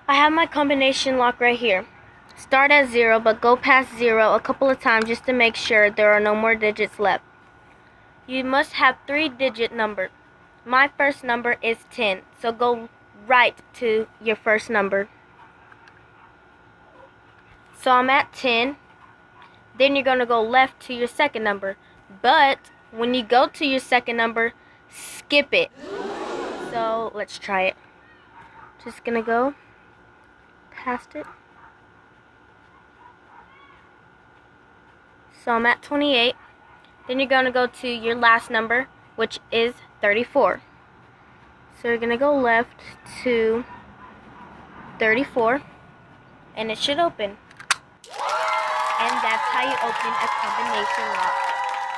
I have my combination lock right here. Start at 0, but go past 0 a couple of times just to make sure there are no more digits left. You must have 3-digit number. My first number is 10, so go right to your first number. So I'm at 10. Then you're going to go left to your second number. But when you go to your second number, skip it. So let's try it. Just going to go past it. So I'm at 28. Then you're going to go to your last number, which is 34. So you're going to go left to 34, and it should open. And that's how you open a combination lock.